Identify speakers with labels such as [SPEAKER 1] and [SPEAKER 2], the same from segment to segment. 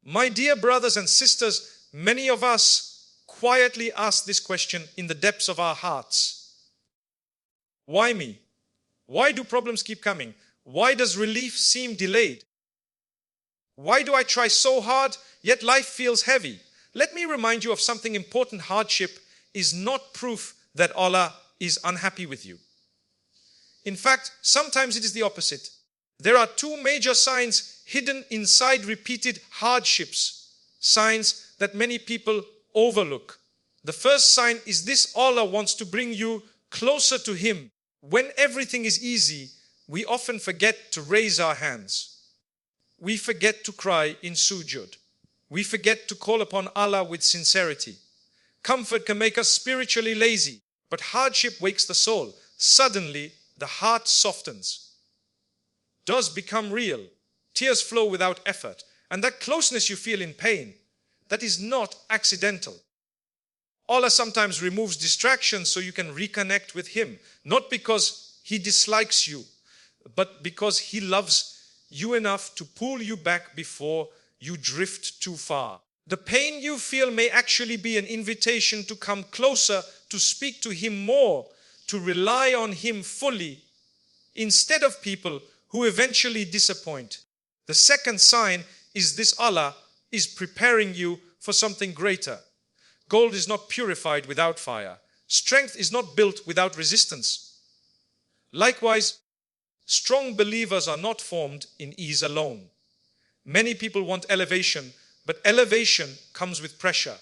[SPEAKER 1] My dear brothers and sisters, many of us quietly ask this question in the depths of our hearts. Why me? Why do problems keep coming? Why does relief seem delayed? Why do I try so hard, yet life feels heavy? Let me remind you of something important. Hardship is not proof that Allah is unhappy with you. In fact, sometimes it is the opposite. There are two major signs hidden inside repeated hardships, signs that many people overlook. The first sign is this: Allah wants to bring you closer to Him. When everything is easy, we often forget to raise our hands. We forget to cry in sujud. We forget to call upon Allah with sincerity. Comfort can make us spiritually lazy, but hardship wakes the soul. Suddenly, the heart softens, does become real. Tears flow without effort. And that closeness you feel in pain, that is not accidental. Allah sometimes removes distractions so you can reconnect with Him. Not because He dislikes you, but because He loves you enough to pull you back before you drift too far. The pain you feel may actually be an invitation to come closer, to speak to Him more, to rely on Him fully, instead of people who eventually disappoint. The second sign is this: Allah is preparing you for something greater. Gold is not purified without fire. Strength is not built without resistance. Likewise, strong believers are not formed in ease alone. Many people want elevation, but elevation comes with pressure.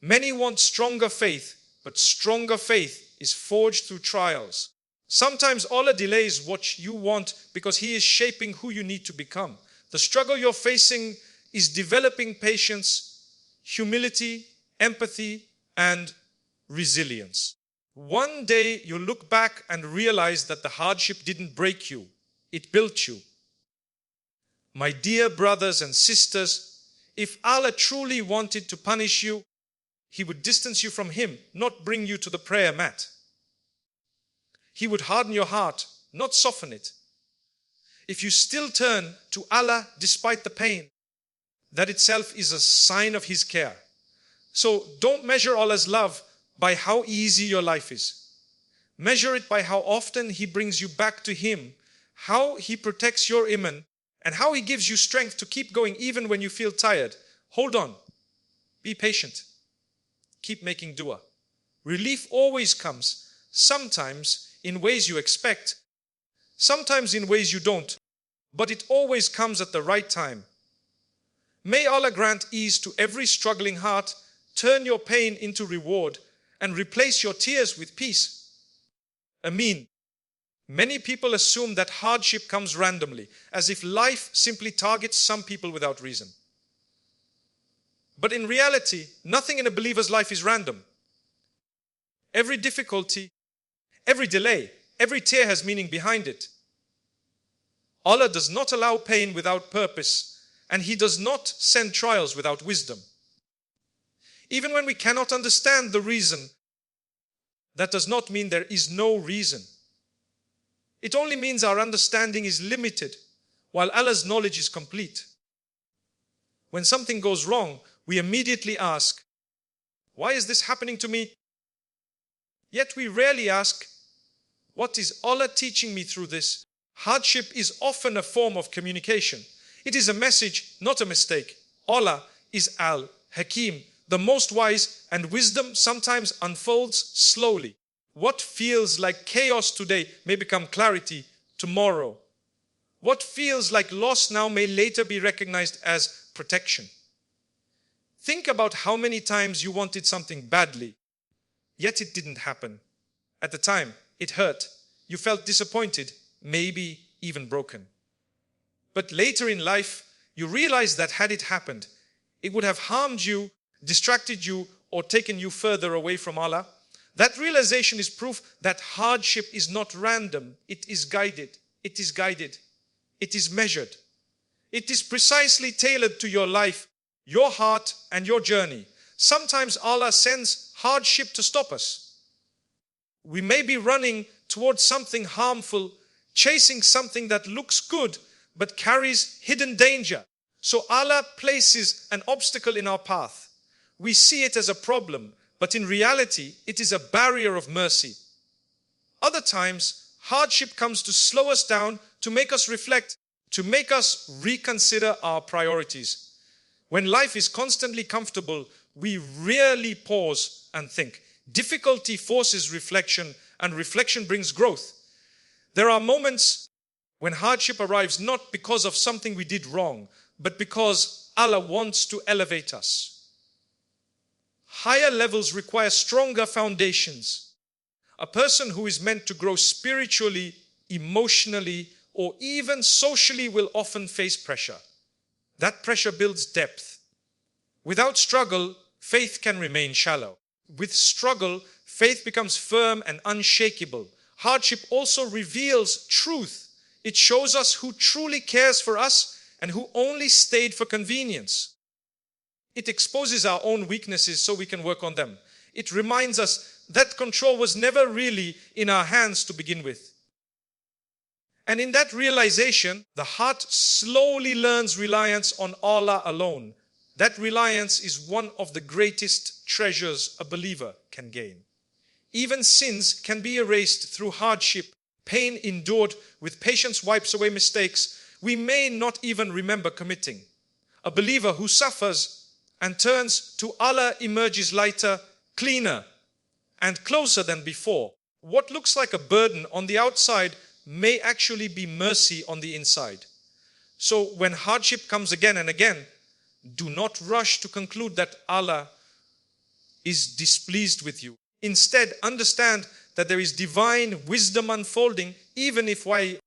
[SPEAKER 1] Many want stronger faith, but stronger faith is forged through trials. Sometimes Allah delays what you want because He is shaping who you need to become. The struggle you're facing is developing patience, humility, empathy, and resilience. One day you'll look back and realize that the hardship didn't break you, it built you. My dear brothers and sisters, if Allah truly wanted to punish you, He would distance you from Him, not bring you to the prayer mat. He would harden your heart, not soften it. If you still turn to Allah despite the pain, that itself is a sign of His care. So don't measure Allah's love by how easy your life is. Measure it by how often He brings you back to Him, how He protects your iman, and how He gives you strength to keep going even when you feel tired. Hold on. Be patient. Keep making dua. Relief always comes, sometimes in ways you expect, sometimes in ways you don't, but it always comes at the right time. May Allah grant ease to every struggling heart, turn your pain into reward, and replace your tears with peace. Ameen. Many people assume that hardship comes randomly, as if life simply targets some people without reason. But in reality, nothing in a believer's life is random. Every difficulty, every delay, every tear has meaning behind it. Allah does not allow pain without purpose, and He does not send trials without wisdom. Even when we cannot understand the reason, that does not mean there is no reason. It only means our understanding is limited, while Allah's knowledge is complete. When something goes wrong, we immediately ask, why is this happening to me? Yet we rarely ask, what is Allah teaching me through this? Hardship is often a form of communication. It is a message, not a mistake. Allah is Al-Hakim, the most wise, and wisdom sometimes unfolds slowly. What feels like chaos today may become clarity tomorrow. What feels like loss now may later be recognized as protection. Think about how many times you wanted something badly, yet it didn't happen. At the time, it hurt. You felt disappointed, maybe even broken. But later in life, you realize that had it happened, it would have harmed you, distracted you, or taken you further away from Allah. That realization is proof that hardship is not random. It is guided. It is guided. It is measured. It is precisely tailored to your life, your heart, and your journey. Sometimes Allah sends hardship to stop us. We may be running towards something harmful, chasing something that looks good but carries hidden danger. So Allah places an obstacle in our path. We see it as a problem, but in reality, it is a barrier of mercy. Other times, hardship comes to slow us down, to make us reflect, to make us reconsider our priorities. When life is constantly comfortable, we rarely pause and think. Difficulty forces reflection, and reflection brings growth. There are moments when hardship arrives not because of something we did wrong, but because Allah wants to elevate us. Higher levels require stronger foundations. A person who is meant to grow spiritually, emotionally, or even socially will often face pressure. That pressure builds depth. Without struggle, faith can remain shallow. With struggle, faith becomes firm and unshakable. Hardship also reveals truth. It shows us who truly cares for us and who only stayed for convenience. It exposes our own weaknesses so we can work on them. It reminds us that control was never really in our hands to begin with. And in that realization, the heart slowly learns reliance on Allah alone. That reliance is one of the greatest treasures a believer can gain. Even sins can be erased through hardship. Pain endured with patience wipes away mistakes we may not even remember committing. A believer who suffers and turns to Allah emerges lighter, cleaner, and closer than before. What looks like a burden on the outside may actually be mercy on the inside. So when hardship comes again and again, do not rush to conclude that Allah is displeased with you. Instead, understand that there is divine wisdom unfolding, even if I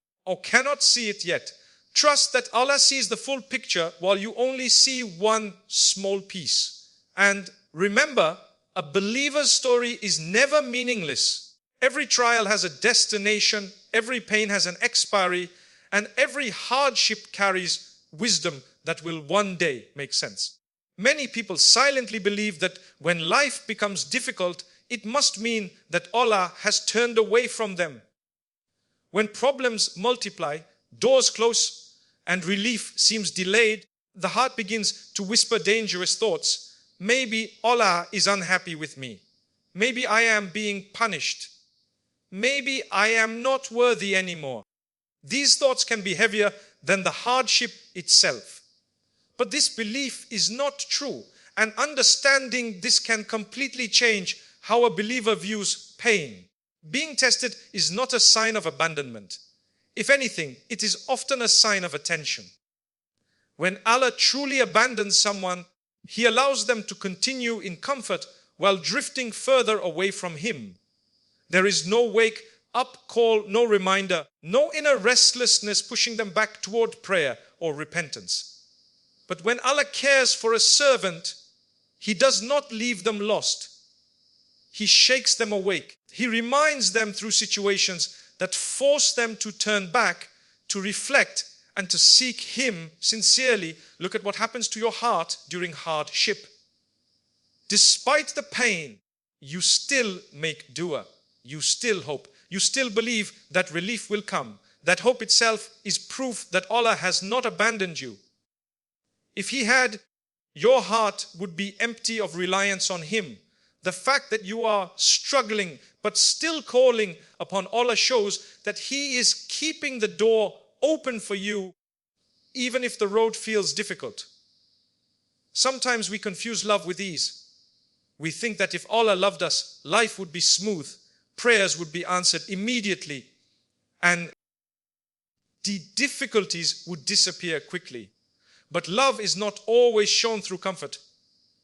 [SPEAKER 1] cannot see it yet. Trust that Allah sees the full picture while you only see one small piece. And remember, a believer's story is never meaningless. Every trial has a destination, every pain has an expiry, and every hardship carries wisdom that will one day make sense. Many people silently believe that when life becomes difficult, it must mean that Allah has turned away from them. When problems multiply, doors close, and relief seems delayed, the heart begins to whisper dangerous thoughts. Maybe Allah is unhappy with me. Maybe I am being punished. Maybe I am not worthy anymore. These thoughts can be heavier than the hardship itself. But this belief is not true, and understanding this can completely change how a believer views pain. Being tested is not a sign of abandonment. If anything, it is often a sign of attention. When Allah truly abandons someone, He allows them to continue in comfort while drifting further away from Him. There is no wake up call, no reminder, no inner restlessness pushing them back toward prayer or repentance. But when Allah cares for a servant, He does not leave them lost. He shakes them awake. He reminds them through situations that force them to turn back, to reflect, and to seek Him sincerely. Look at what happens to your heart during hardship. Despite the pain, you still make dua. You still hope. You still believe that relief will come. That hope itself is proof that Allah has not abandoned you. If He had, your heart would be empty of reliance on Him. The fact that you are struggling but still calling upon Allah shows that He is keeping the door open for you even if the road feels difficult. Sometimes we confuse love with ease. We think that if Allah loved us, life would be smooth, prayers would be answered immediately, and the difficulties would disappear quickly. But love is not always shown through comfort.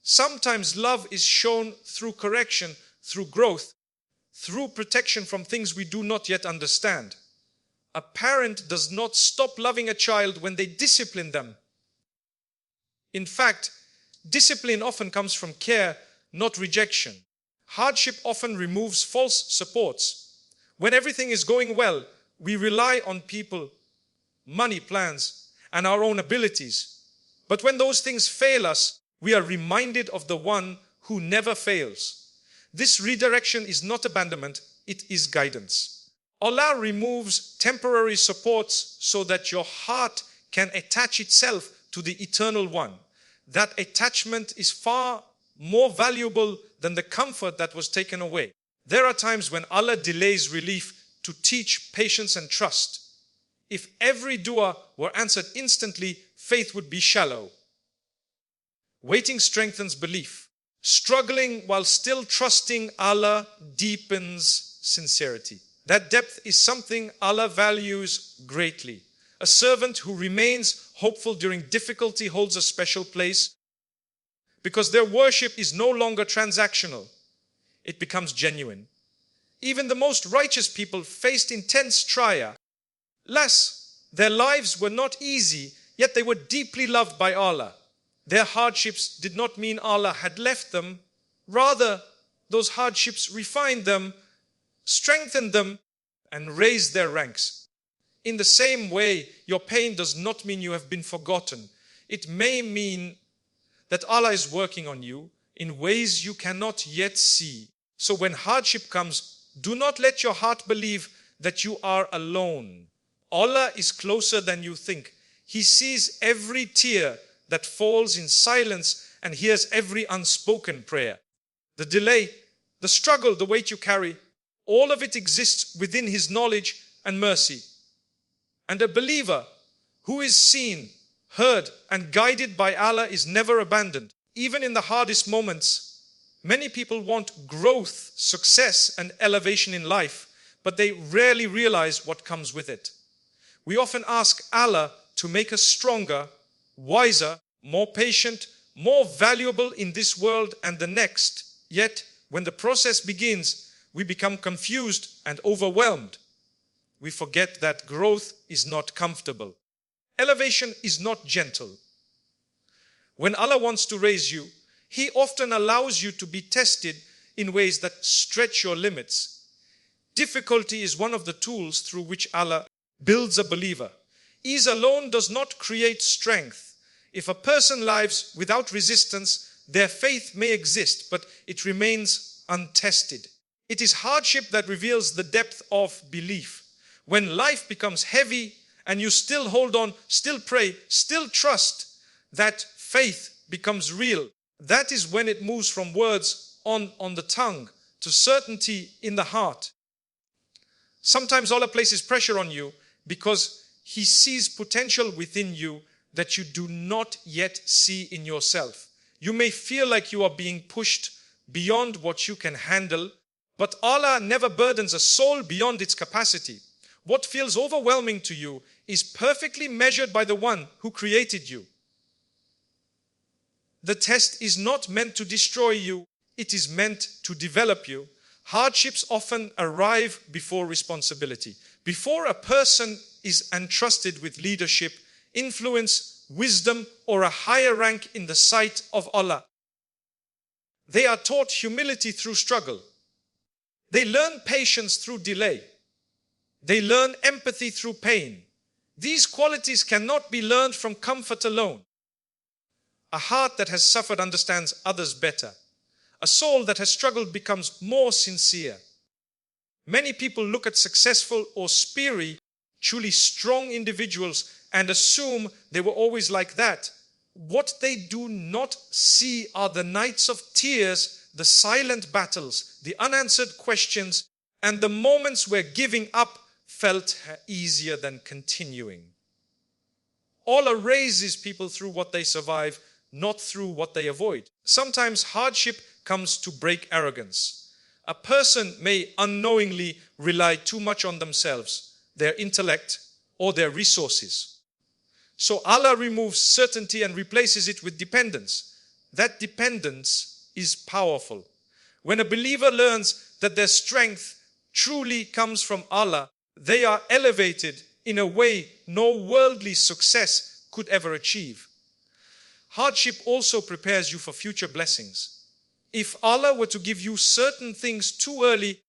[SPEAKER 1] Sometimes love is shown through correction, through growth, through protection from things we do not yet understand. A parent does not stop loving a child when they discipline them. In fact, discipline often comes from care, not rejection. Hardship often removes false supports. When everything is going well, we rely on people, money, plans, and our own abilities. But when those things fail us, we are reminded of the one who never fails. This redirection is not abandonment, it is guidance. Allah removes temporary supports so that your heart can attach itself to the Eternal One. That attachment is far more valuable than the comfort that was taken away. There are times when Allah delays relief to teach patience and trust. If every dua were answered instantly, faith would be shallow. Waiting strengthens belief. Struggling while still trusting Allah deepens sincerity. That depth is something Allah values greatly. A servant who remains hopeful during difficulty holds a special place because their worship is no longer transactional. It becomes genuine. Even the most righteous people faced intense trial. Alas, their lives were not easy, yet they were deeply loved by Allah. Their hardships did not mean Allah had left them. Rather, those hardships refined them, strengthened them, and raised their ranks. In the same way, your pain does not mean you have been forgotten. It may mean that Allah is working on you in ways you cannot yet see. So when hardship comes, do not let your heart believe that you are alone. Allah is closer than you think. He sees every tear that falls in silence and hears every unspoken prayer. The delay, the struggle, the weight you carry, all of it exists within His knowledge and mercy. And a believer who is seen, heard, and guided by Allah is never abandoned. Even in the hardest moments, many people want growth, success, and elevation in life, but they rarely realize what comes with it. We often ask Allah to make us stronger, wiser, more patient, more valuable in this world and the next. Yet, when the process begins, we become confused and overwhelmed. We forget that growth is not comfortable. Elevation is not gentle. When Allah wants to raise you, He often allows you to be tested in ways that stretch your limits. Difficulty is one of the tools through which Allah builds a believer. Ease alone does not create strength. If a person lives without resistance, their faith may exist, but it remains untested. It is hardship that reveals the depth of belief. When life becomes heavy and you still hold on, still pray, still trust, that faith becomes real. That is when it moves from words on the tongue to certainty in the heart. Sometimes Allah places pressure on you because He sees potential within you that you do not yet see in yourself. You may feel like you are being pushed beyond what you can handle, but Allah never burdens a soul beyond its capacity. What feels overwhelming to you is perfectly measured by the One who created you. The test is not meant to destroy you, it is meant to develop you. Hardships often arrive before responsibility. Before a person is entrusted with leadership, influence, wisdom, or a higher rank in the sight of Allah, they are taught humility through struggle. They learn patience through delay. They learn empathy through pain. These qualities cannot be learned from comfort alone. A heart that has suffered understands others better. A soul that has struggled becomes more sincere. Many people look at successful or spiritually strong individuals and assume they were always like that. What they do not see are the nights of tears, the silent battles, the unanswered questions, and the moments where giving up felt easier than continuing. Allah raises people through what they survive, not through what they avoid. Sometimes hardship comes to break arrogance. A person may unknowingly rely too much on themselves, their intellect, or their resources. So Allah removes certainty and replaces it with dependence. That dependence is powerful. When a believer learns that their strength truly comes from Allah, they are elevated in a way no worldly success could ever achieve. Hardship also prepares you for future blessings. If Allah were to give you certain things too early,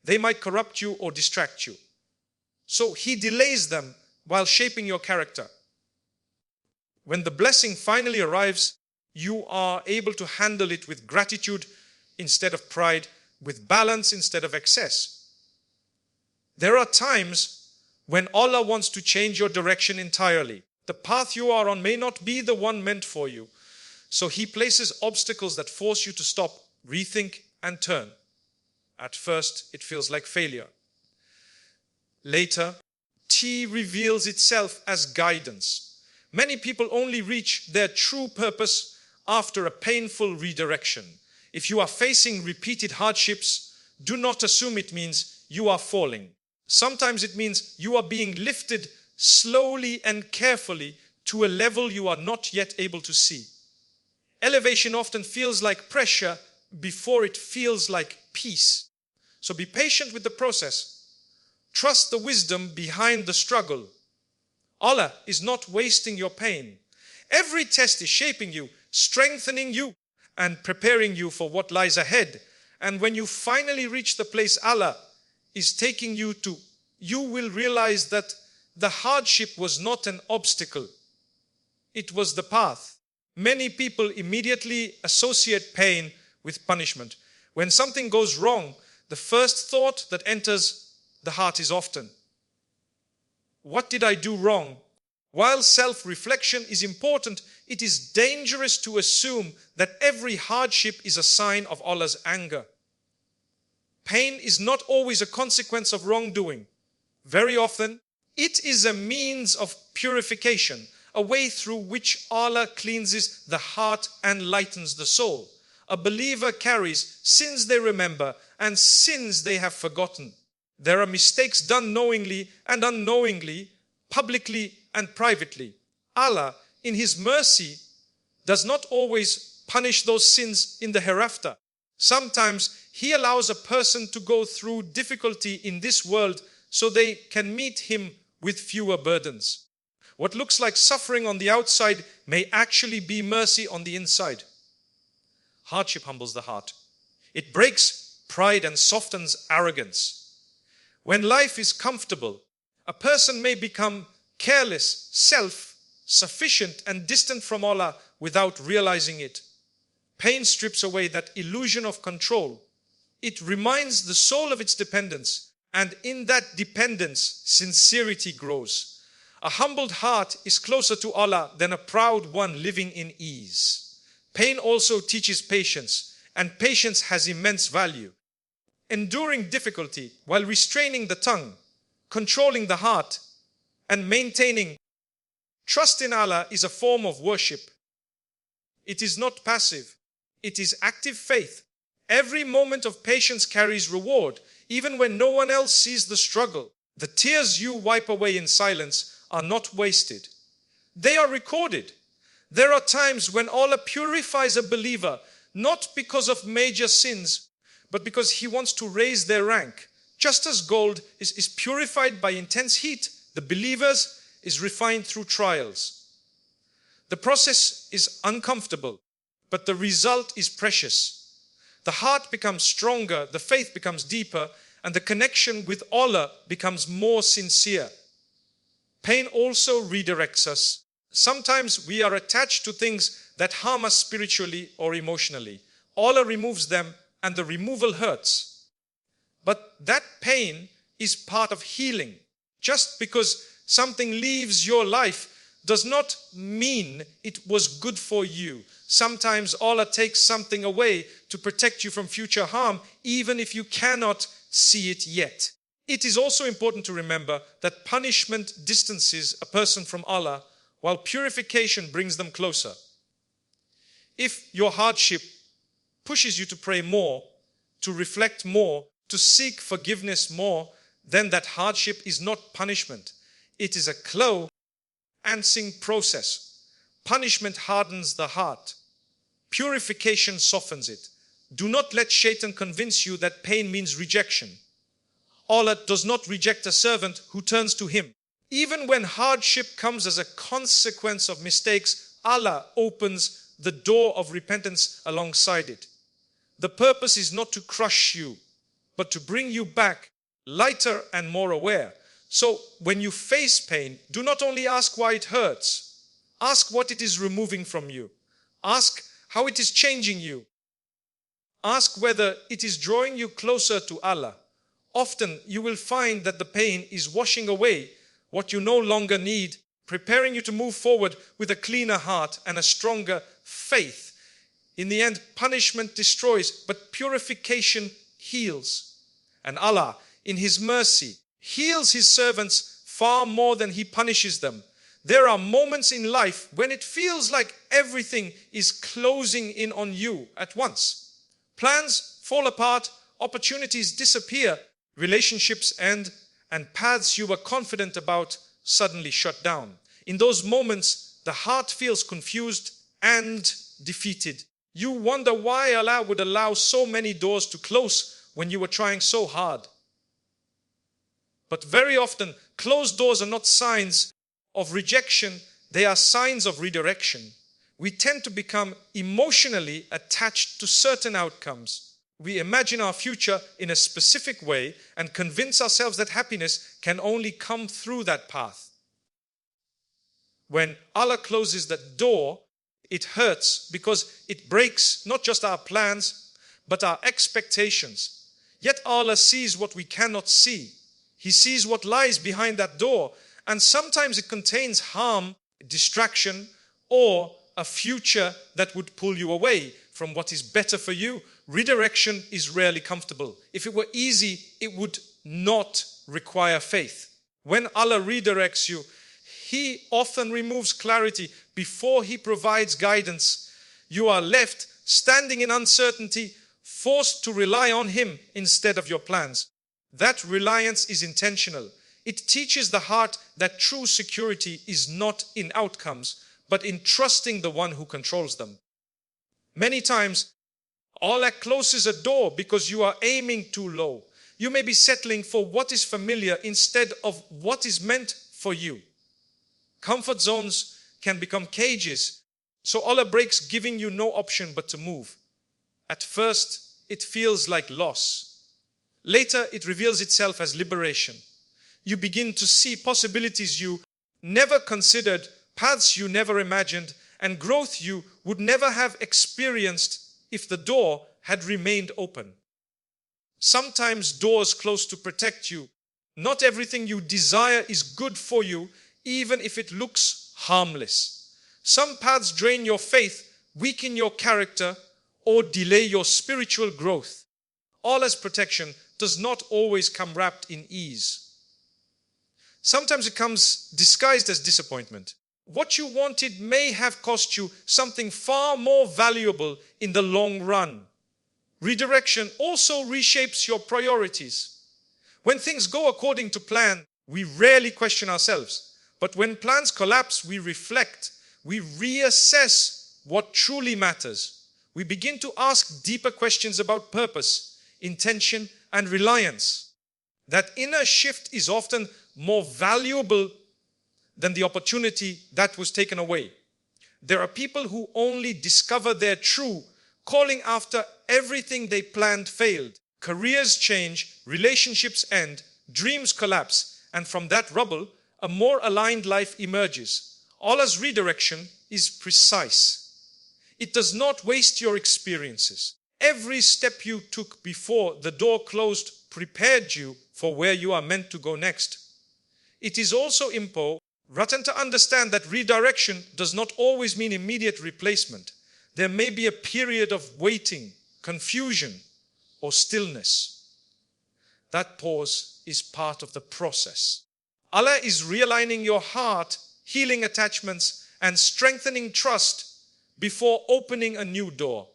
[SPEAKER 1] they might corrupt you or distract you. So He delays them while shaping your character. When the blessing finally arrives, you are able to handle it with gratitude instead of pride, with balance instead of excess. There are times when Allah wants to change your direction entirely. The path you are on may not be the one meant for you. So He places obstacles that force you to stop, rethink, and turn. At first, it feels like failure. Later, T reveals itself as guidance. Many people only reach their true purpose after a painful redirection. If you are facing repeated hardships, do not assume it means you are falling. Sometimes it means you are being lifted slowly and carefully to a level you are not yet able to see. Elevation often feels like pressure before it feels like peace. So be patient with the process. Trust the wisdom behind the struggle. Allah is not wasting your pain. Every test is shaping you, strengthening you, and preparing you for what lies ahead. And when you finally reach the place Allah is taking you to, you will realize that the hardship was not an obstacle. It was the path. Many people immediately associate pain with punishment. When something goes wrong, the first thought that enters the heart is often, what did I do wrong? While self-reflection is important, it is dangerous to assume that every hardship is a sign of Allah's anger. Pain is not always a consequence of wrongdoing. Very often, it is a means of purification, a way through which Allah cleanses the heart and lightens the soul. A believer carries sins they remember and sins they have forgotten. There are mistakes done knowingly and unknowingly, publicly and privately. Allah, in His mercy, does not always punish those sins in the hereafter. Sometimes He allows a person to go through difficulty in this world so they can meet Him with fewer burdens. What looks like suffering on the outside may actually be mercy on the inside. Hardship humbles the heart. It breaks pride and softens arrogance. When life is comfortable, a person may become careless, self-sufficient and distant from Allah without realizing it. Pain strips away that illusion of control. It reminds the soul of its dependence, and in that dependence, sincerity grows. A humbled heart is closer to Allah than a proud one living in ease. Pain also teaches patience, and patience has immense value. Enduring difficulty while restraining the tongue, controlling the heart, and maintaining trust in Allah is a form of worship. It is not passive. It is active faith. Every moment of patience carries reward, even when no one else sees the struggle. The tears you wipe away in silence are not wasted. They are recorded. There are times when Allah purifies a believer, not because of major sins, but because He wants to raise their rank. Just as gold is purified by intense heat, the believers is refined through trials. The process is uncomfortable, but the result is precious. The heart becomes stronger, the faith becomes deeper, and the connection with Allah becomes more sincere. Pain also redirects us. Sometimes we are attached to things that harm us spiritually or emotionally. Allah removes them, and the removal hurts. But that pain is part of healing. Just because something leaves your life does not mean it was good for you. Sometimes Allah takes something away to protect you from future harm, even if you cannot see it yet. It is also important to remember that punishment distances a person from Allah, while purification brings them closer. If your hardship pushes you to pray more, to reflect more, to seek forgiveness more, then that hardship is not punishment. It is a cleansing process. Punishment hardens the heart. Purification softens it. Do not let Shaitan convince you that pain means rejection. Allah does not reject a servant who turns to Him. Even when hardship comes as a consequence of mistakes, Allah opens the door of repentance alongside it. The purpose is not to crush you, but to bring you back lighter and more aware. So when you face pain, do not only ask why it hurts. Ask what it is removing from you. Ask how it is changing you. Ask whether it is drawing you closer to Allah. Often you will find that the pain is washing away what you no longer need, preparing you to move forward with a cleaner heart and a stronger faith. In the end, punishment destroys, but purification heals. And Allah, in His mercy, heals His servants far more than He punishes them. There are moments in life when it feels like everything is closing in on you at once. Plans fall apart, opportunities disappear, relationships end, and paths you were confident about suddenly shut down. In those moments, the heart feels confused and defeated. You wonder why Allah would allow so many doors to close when you were trying so hard. But very often, closed doors are not signs of rejection, they are signs of redirection. We tend to become emotionally attached to certain outcomes. We imagine our future in a specific way and convince ourselves that happiness can only come through that path. When Allah closes that door, it hurts because it breaks not just our plans, but our expectations. Yet Allah sees what we cannot see. He sees what lies behind that door. And sometimes it contains harm, distraction, or a future that would pull you away from what is better for you. Redirection is rarely comfortable. If it were easy, it would not require faith. When Allah redirects you, He often removes clarity before He provides guidance. You are left standing in uncertainty, forced to rely on Him instead of your plans. That reliance is intentional. It teaches the heart that true security is not in outcomes, but in trusting the one who controls them. Many times, Allah closes a door because you are aiming too low. You may be settling for what is familiar instead of what is meant for you. Comfort zones can become cages, so Allah breaks, giving you no option but to move. At first, it feels like loss. Later, it reveals itself as liberation. You begin to see possibilities you never considered, paths you never imagined, and growth you would never have experienced if the door had remained open. Sometimes doors close to protect you. Not everything you desire is good for you, even if it looks harmless. Some paths drain your faith, weaken your character, or delay your spiritual growth. Allah's protection does not always come wrapped in ease. Sometimes it comes disguised as disappointment. What you wanted may have cost you something far more valuable in the long run. Redirection also reshapes your priorities. When things go according to plan, we rarely question ourselves. But when plans collapse, we reflect. We reassess what truly matters. We begin to ask deeper questions about purpose, intention, and reliance. That inner shift is often more valuable than the opportunity that was taken away. There are people who only discover their true calling after everything they planned failed. Careers change, relationships end, dreams collapse, and from that rubble, a more aligned life emerges. Allah's redirection is precise. It does not waste your experiences. Every step you took before the door closed prepared you for where you are meant to go next. It is also important to understand that redirection does not always mean immediate replacement. There may be a period of waiting, confusion, or stillness. That pause is part of the process. Allah is realigning your heart, healing attachments, and strengthening trust before opening a new door.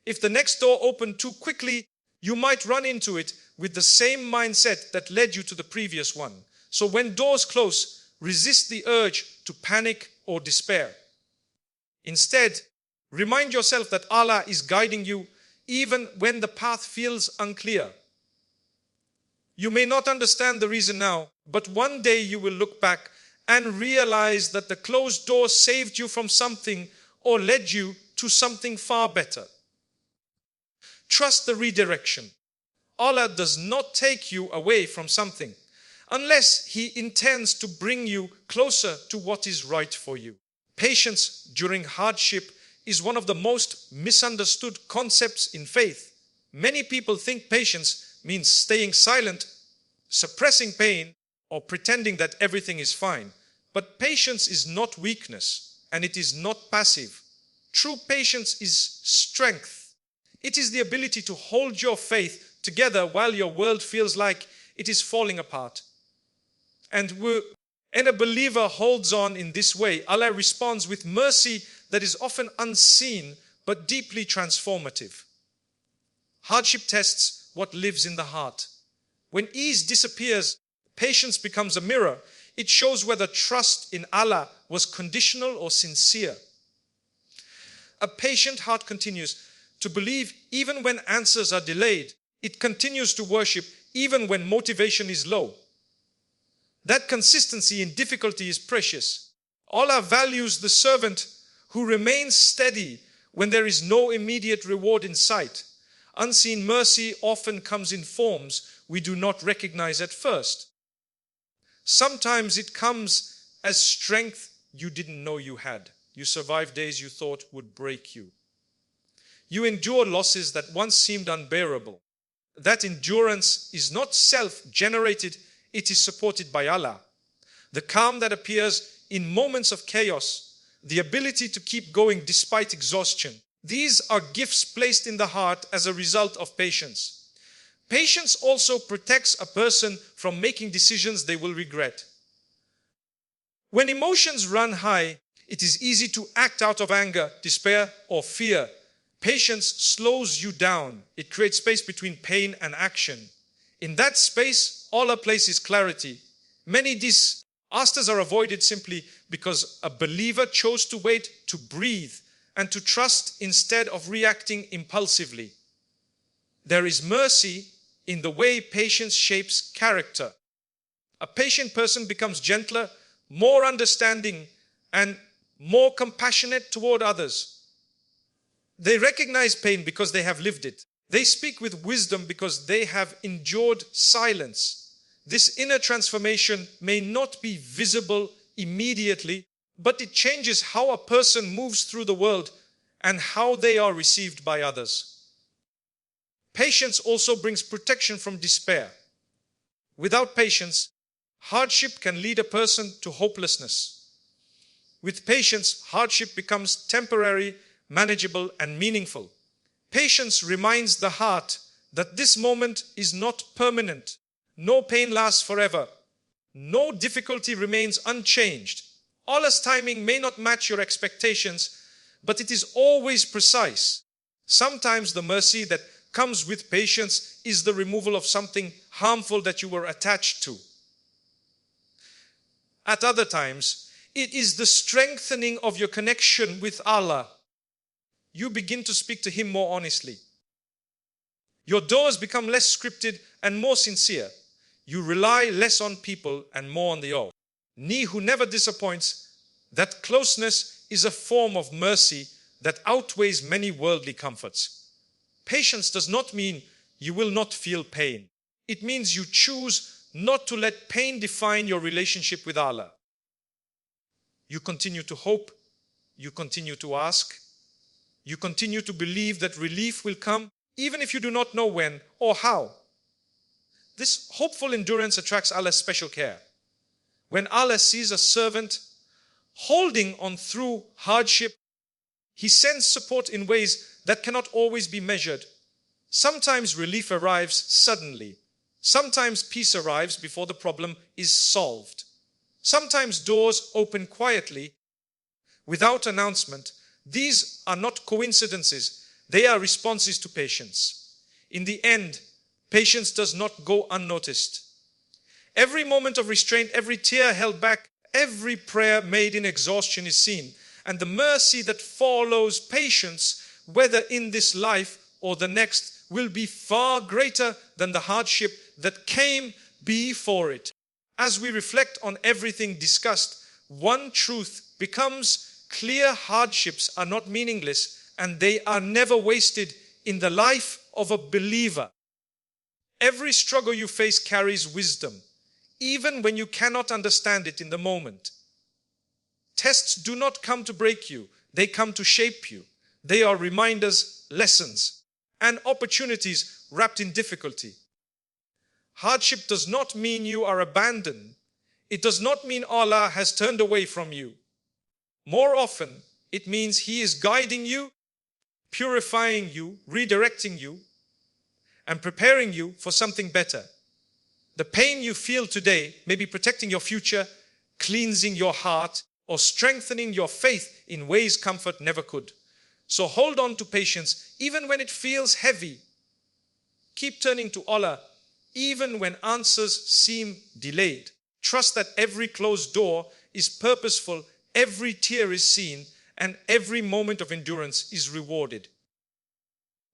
[SPEAKER 1] If the next door opened too quickly, you might run into it with the same mindset that led you to the previous one. So when doors close, resist the urge to panic or despair. Instead, remind yourself that Allah is guiding you even when the path feels unclear. You may not understand the reason now, but one day you will look back and realize that the closed door saved you from something or led you to something far better. Trust the redirection. Allah does not take you away from something unless He intends to bring you closer to what is right for you. Patience during hardship is one of the most misunderstood concepts in faith. Many people think patience means staying silent, suppressing pain, or pretending that everything is fine. But patience is not weakness, and it is not passive. True patience is strength. It is the ability to hold your faith together while your world feels like it is falling apart. And a believer holds on in this way, Allah responds with mercy that is often unseen but deeply transformative. Hardship tests what lives in the heart. When ease disappears, patience becomes a mirror. It shows whether trust in Allah was conditional or sincere. A patient heart continues to believe even when answers are delayed. It continues to worship even when motivation is low. That consistency in difficulty is precious. Allah values the servant who remains steady when there is no immediate reward in sight. Unseen mercy often comes in forms we do not recognize at first. Sometimes it comes as strength you didn't know you had. You survived days you thought would break you. You endure losses that once seemed unbearable. That endurance is not self-generated, it is supported by Allah. The calm that appears in moments of chaos, the ability to keep going despite exhaustion. These are gifts placed in the heart as a result of patience. Patience also protects a person from making decisions they will regret. When emotions run high, it is easy to act out of anger, despair, or fear. Patience slows you down. It creates space between pain and action. In that space, Allah places clarity. Many disasters are avoided simply because a believer chose to wait, to breathe, and to trust instead of reacting impulsively. There is mercy in the way patience shapes character. A patient person becomes gentler, more understanding, and more compassionate toward others. They recognize pain because they have lived it. They speak with wisdom because they have endured silence. This inner transformation may not be visible immediately, but it changes how a person moves through the world and how they are received by others. Patience also brings protection from despair. Without patience, hardship can lead a person to hopelessness. With patience, hardship becomes temporary, manageable, and meaningful. Patience reminds the heart that this moment is not permanent. No pain lasts forever. No difficulty remains unchanged. Allah's timing may not match your expectations, but it is always precise. Sometimes the mercy that comes with patience is the removal of something harmful that you were attached to. At other times, it is the strengthening of your connection with Allah. You begin to speak to Him more honestly. Your doors become less scripted and more sincere. You rely less on people and more on the Allah. He who never disappoints. That closeness is a form of mercy that outweighs many worldly comforts. Patience does not mean you will not feel pain. It means you choose not to let pain define your relationship with Allah. You continue to hope. You continue to ask. You continue to believe that relief will come, even if you do not know when or how. This hopeful endurance attracts Allah's special care. When Allah sees a servant holding on through hardship, He sends support in ways that cannot always be measured. Sometimes relief arrives suddenly. Sometimes peace arrives before the problem is solved. Sometimes doors open quietly without announcement. These are not coincidences. They are responses to patience. In the end, patience does not go unnoticed. Every moment of restraint, every tear held back, every prayer made in exhaustion is seen. And the mercy that follows patience, whether in this life or the next, will be far greater than the hardship that came before it. As we reflect on everything discussed, one truth becomes clear: hardships are not meaningless, and they are never wasted in the life of a believer. Every struggle you face carries wisdom, even when you cannot understand it in the moment. Tests do not come to break you, they come to shape you. They are reminders, lessons, and opportunities wrapped in difficulty. Hardship does not mean you are abandoned. it does not mean Allah has turned away from you. More often, it means He is guiding you, purifying you, redirecting you, and preparing you for something better. The pain you feel today may be protecting your future, cleansing your heart, or strengthening your faith in ways comfort never could. So hold on to patience even when it feels heavy. Keep turning to Allah even when answers seem delayed. Trust that every closed door is purposeful, every tear is seen, and every moment of endurance is rewarded.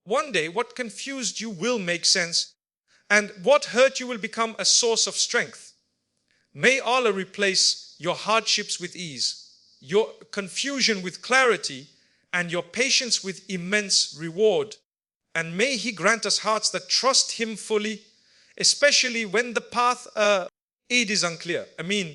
[SPEAKER 1] One day, what confused you will make sense, and what hurt you will become a source of strength. May Allah replace your hardships with ease, your confusion with clarity, and your patience with immense reward. And may He grant us hearts that trust Him fully, especially when the path ahead is unclear. Ameen.